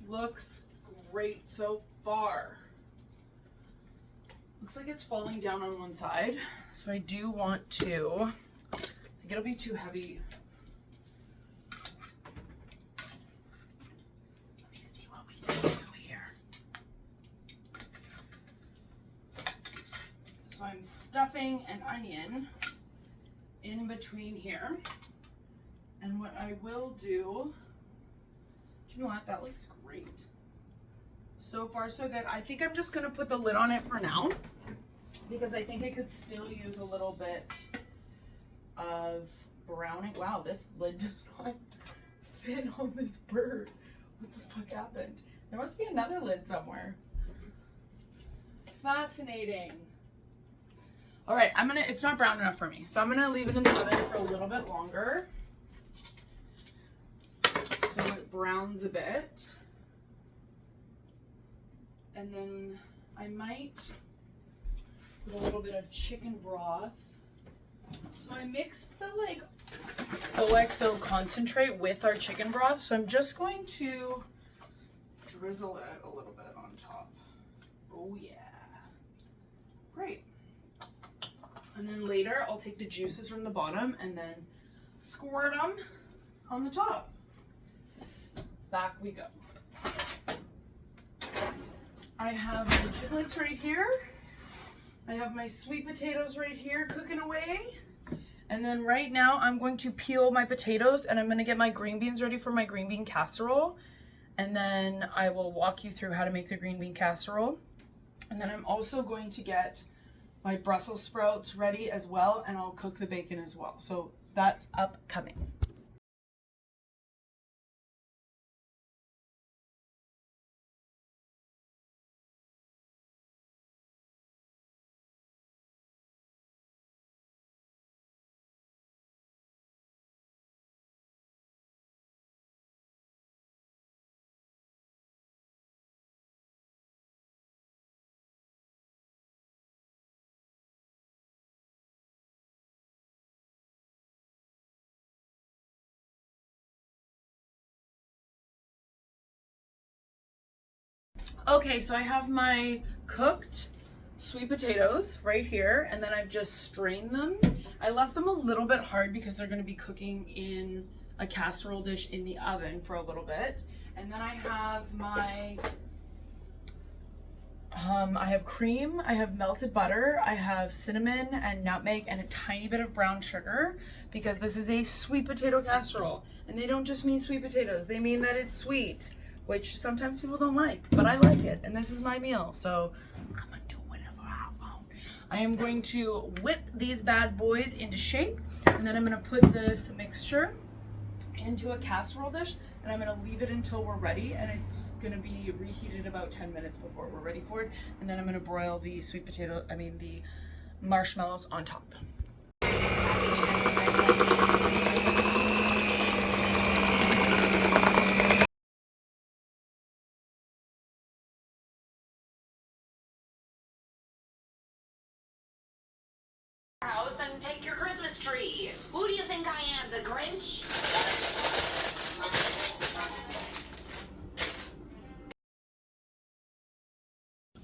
Looks great so far. Looks like it's falling down on one side. So I do want to, I think it'll be too heavy. Let me see what we can do here. So I'm stuffing an onion in between here. And what I will do you know what? That looks great. So far so good. I think I'm just gonna put the lid on it for now because I think I could still use a little bit of browning. Wow, this lid does not fit on this bird. What the fuck happened? There must be another lid somewhere. Fascinating. All right, it's not brown enough for me. So I'm gonna leave it in the oven for a little bit longer. So it browns a bit. And then I might put a little bit of chicken broth. So I mixed the OXO concentrate with our chicken broth. So I'm just going to drizzle it a little bit on top. Oh yeah. Great. And then later I'll take the juices from the bottom and then squirt them on the top. Back we go. I have my chiclets right here. I have my sweet potatoes right here cooking away. And then right now I'm going to peel my potatoes and I'm going to get my green beans ready for my green bean casserole. And then I will walk you through how to make the green bean casserole. And then I'm also going to get my Brussels sprouts ready as well, and I'll cook the bacon as well. So that's upcoming. Okay, so I have my cooked sweet potatoes right here, and then I've just strained them. I left them a little bit hard because they're going to be cooking in a casserole dish in the oven for a little bit. And then I have my I have cream, I have melted butter, I have cinnamon and nutmeg and a tiny bit of brown sugar because this is a sweet potato casserole. And they don't just mean sweet potatoes, they mean that it's sweet, which sometimes people don't like, but I like it, and this is my meal, so I'm gonna do whatever I want. I am going to whip these bad boys into shape, and then I'm gonna put this mixture into a casserole dish, and I'm gonna leave it until we're ready, and it's gonna be reheated about 10 minutes before we're ready for it, and then I'm gonna broil the the marshmallows on top. tree. Who do you think I am, the Grinch?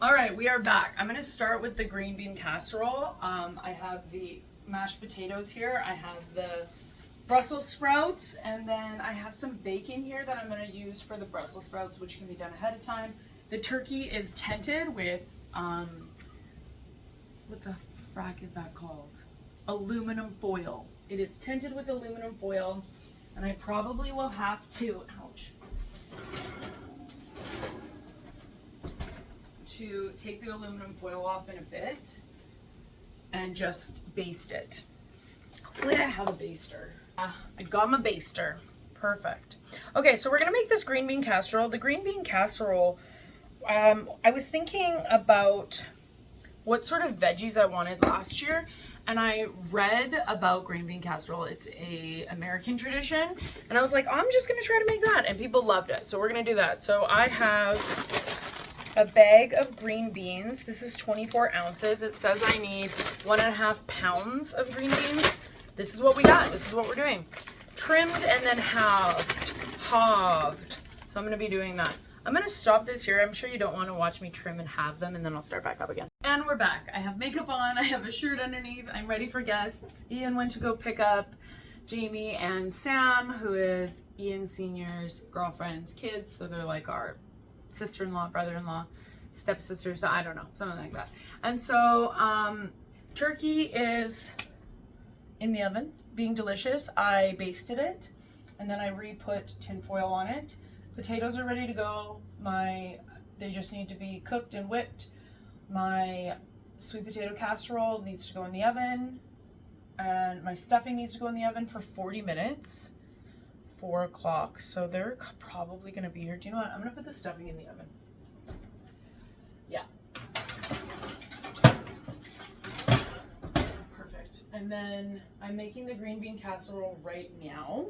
All right, we are back. I'm gonna start with the green bean casserole. I have the mashed potatoes here. I have the Brussels sprouts, and then I have some bacon here that I'm gonna use for the Brussels sprouts, which can be done ahead of time. The turkey is tented with, what the frack is that called? Aluminum foil. It is tinted with aluminum foil, and I probably will have to, ouch, to take the aluminum foil off in a bit and just baste it. Hopefully I have a baster. I got my baster. Perfect. Okay, so we're gonna make this green bean casserole. The green bean casserole, I was thinking about what sort of veggies I wanted last year, and I read about green bean casserole. It's a American tradition, and I was like, I'm just gonna try to make that, and people loved it, so we're gonna do that. So I have a bag of green beans. This is 24 ounces. It says I need 1.5 pounds of green beans. This is what we got. This is what we're doing. Trimmed and then halved. So I'm gonna be doing that. I'm gonna stop this here. I'm sure you don't want to watch me trim and halve them, and then I'll start back up again. And we're back. I have makeup on. I have a shirt underneath. I'm ready for guests. Ian went to go pick up Jamie and Sam, who is Ian Sr.'s girlfriend's kids. So they're like our sister-in-law, brother-in-law, stepsisters. I don't know, something like that. And so turkey is in the oven, being delicious. I basted it, and then I re-put tin foil on it. Potatoes are ready to go. They just need to be cooked and whipped. My sweet potato casserole needs to go in the oven, and my stuffing needs to go in the oven for 40 minutes. 4 o'clock, so they're probably gonna be here. Do you know what? I'm gonna put the stuffing in the oven. Yeah. Perfect. And then I'm making the green bean casserole right now.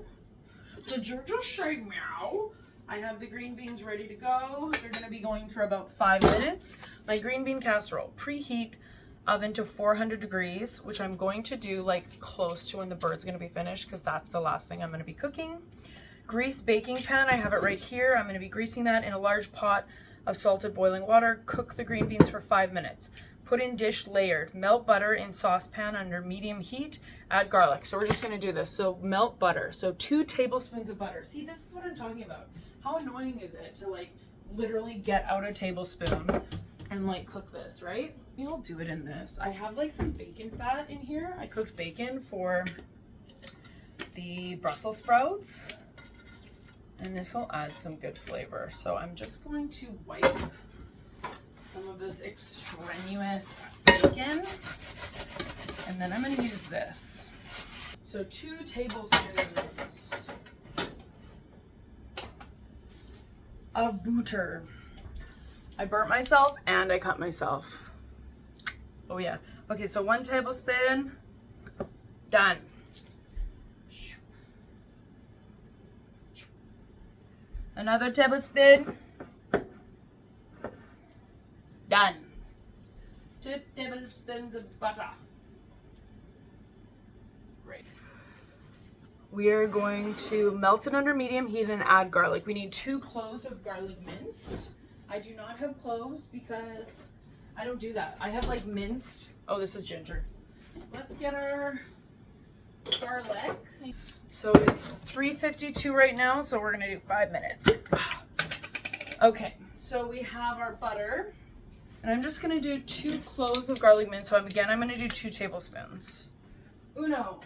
Did you just say meow? I have the green beans ready to go. They're gonna be going for about 5 minutes. My green bean casserole, preheat oven to 400 degrees, which I'm going to do like close to when the bird's gonna be finished, because that's the last thing I'm gonna be cooking. Grease baking pan, I have it right here. I'm gonna be greasing that in a large pot of salted boiling water. Cook the green beans for 5 minutes. Put in dish layered. Melt butter in saucepan under medium heat. Add garlic. So we're just gonna do this. So melt butter. So 2 tablespoons of butter. See, this is what I'm talking about. How annoying is it to like literally get out a tablespoon and like cook this, right? Maybe I'll do it in this. I have like some bacon fat in here. I cooked bacon for the Brussels sprouts, and this will add some good flavor. So I'm just going to wipe some of this extraneous bacon, and then I'm going to use this. So 2 tablespoons of butter. I burnt myself and I cut myself. Oh yeah. Okay, so 1 tablespoon. Done. Another tablespoon. Done. 2 tablespoons of butter. Great. We are going to melt it under medium heat and add garlic. We need 2 cloves of garlic minced. I do not have cloves because I don't do that. I have like minced. Oh, this is ginger. Let's get our garlic. So it's 3:52 right now, so we're gonna do 5 minutes. Okay, so we have our butter, and I'm just gonna do 2 cloves of garlic mince. So I'm gonna do 2 tablespoons. Uno.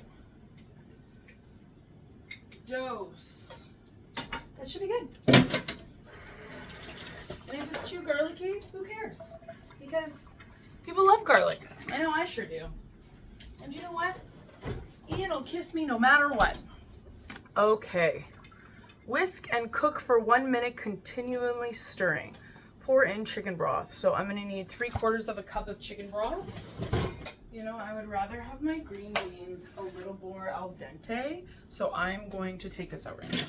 Dos. That should be good. And if it's too garlicky, who cares? Because people love garlic. I know I sure do. And you know what? Ian will kiss me no matter what. Okay. Whisk and cook for 1 minute, continually stirring. Pour in chicken broth. So I'm gonna need 3/4 of a cup of chicken broth. You know, I would rather have my green beans a little more al dente. So I'm going to take this out right now.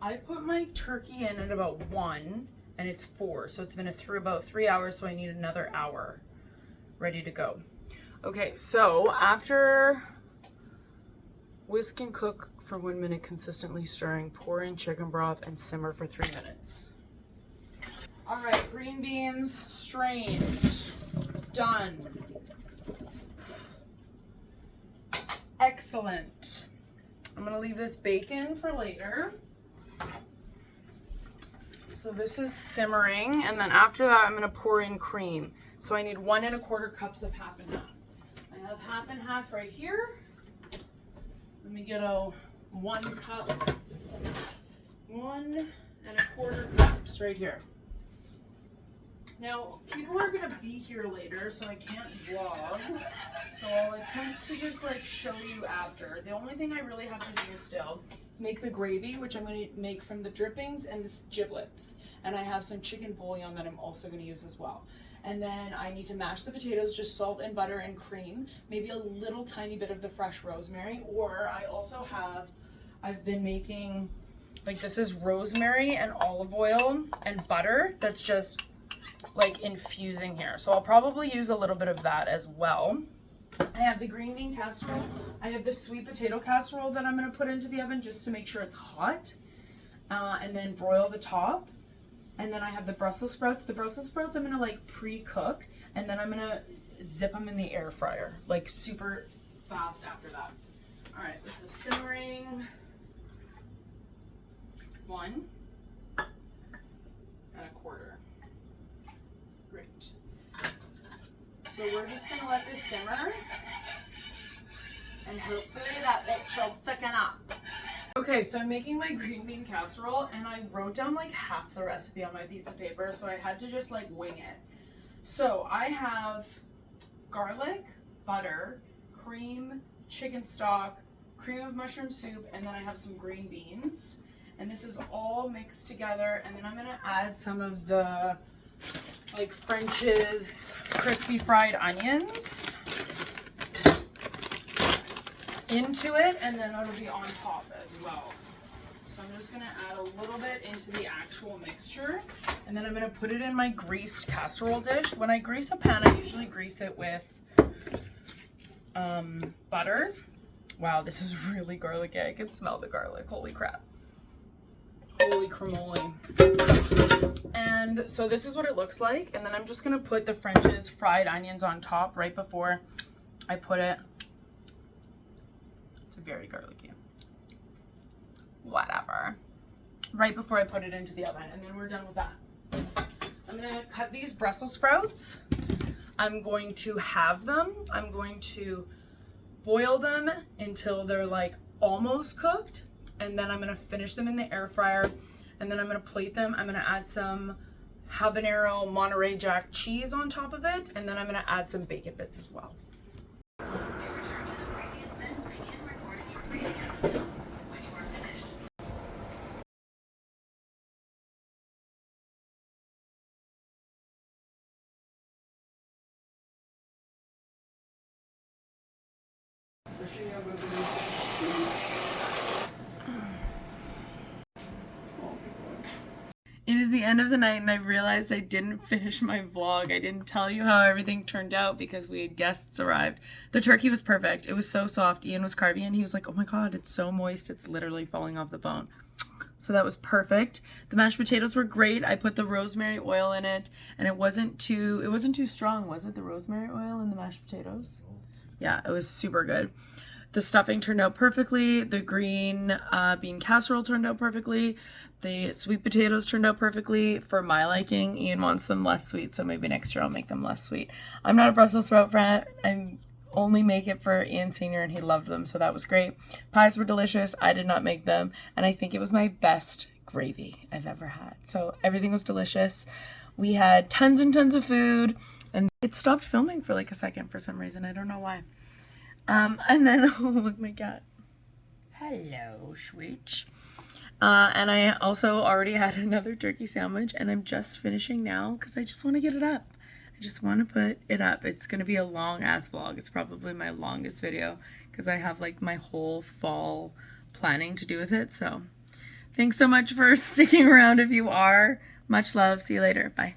I put my turkey in at about 1 and it's 4. So it's been about 3 hours. So I need another hour ready to go. Okay, so after whisk and cook for 1 minute, consistently stirring, pour in chicken broth and simmer for 3 minutes. All right, green beans strained, done. Excellent. I'm gonna leave this bacon for later. So this is simmering, and then after that I'm gonna pour in cream. So I need 1 1/4 cups of half and half. I have half and half right here. Let me get a 1 cup, 1 1/4 cups right here. Now, people are gonna be here later, so I can't vlog. So I'll attempt to just like show you after. The only thing I really have to do still is make the gravy, which I'm gonna make from the drippings and the giblets. And I have some chicken bouillon that I'm also gonna use as well. And then I need to mash the potatoes, just salt and butter and cream, maybe a little tiny bit of the fresh rosemary. Or I also have, I've been making, like this is rosemary and olive oil and butter that's just like infusing here. So I'll probably use a little bit of that as well. I have the green bean casserole. I have the sweet potato casserole that I'm gonna put into the oven just to make sure it's hot. And then broil the top. And then I have the Brussels sprouts. The Brussels sprouts I'm gonna like pre-cook, and then I'm gonna zip them in the air fryer, like super fast after that. All right, this is simmering. 1 1/4. Great. So we're just gonna let this simmer, and hopefully that bitch will thicken up. Okay, so I'm making my green bean casserole, and I wrote down like half the recipe on my piece of paper, so I had to just like wing it. So I have garlic, butter, cream, chicken stock, cream of mushroom soup, and then I have some green beans. And this is all mixed together, and then I'm gonna add some of the like French's crispy fried onions into it, and then it'll be on top as well. So I'm just gonna add a little bit into the actual mixture, and then I'm gonna put it in my greased casserole dish. When I grease a pan, I usually grease it with butter. Wow, this is really garlicky. I can smell the garlic. Holy crap. Holy cramoly. And so this is what it looks like, and then I'm just gonna put the French's fried onions on top right before I put it. It's very garlicky. Whatever. Right before I put it into the oven, and then we're done with that. I'm gonna cut these Brussels sprouts. I'm going to halve them. I'm going to boil them until they're like almost cooked, and then I'm gonna finish them in the air fryer, and then I'm gonna plate them. I'm gonna add some habanero Monterey Jack cheese on top of it, and then I'm gonna add some bacon bits as well. It is the end of the night, and I've realized I didn't finish my vlog. I didn't tell you how everything turned out because we had guests arrived. The turkey was perfect. It was so soft. Ian was carving it, and he was like, oh my god, it's so moist. It's literally falling off the bone. So that was perfect. The mashed potatoes were great. I put the rosemary oil in it, and it wasn't too strong, was it? The rosemary oil in the mashed potatoes? Yeah, it was super good. The stuffing turned out perfectly. The green bean casserole turned out perfectly. The sweet potatoes turned out perfectly for my liking. Ian wants them less sweet, so maybe next year I'll make them less sweet. I'm not a Brussels sprout fan. I only make it for Ian Sr., and he loved them, so that was great. Pies were delicious. I did not make them, and I think it was my best gravy I've ever had. So everything was delicious. We had tons and tons of food, and it stopped filming for like a second for some reason. I don't know why. And then, oh, look, my cat. Hello, sweet. And I also already had another turkey sandwich, and I'm just finishing now because I just want to get it up. I just want to put it up. It's going to be a long ass vlog. It's probably my longest video because I have like my whole fall planning to do with it. So thanks so much for sticking around if you are. Much love. See you later. Bye.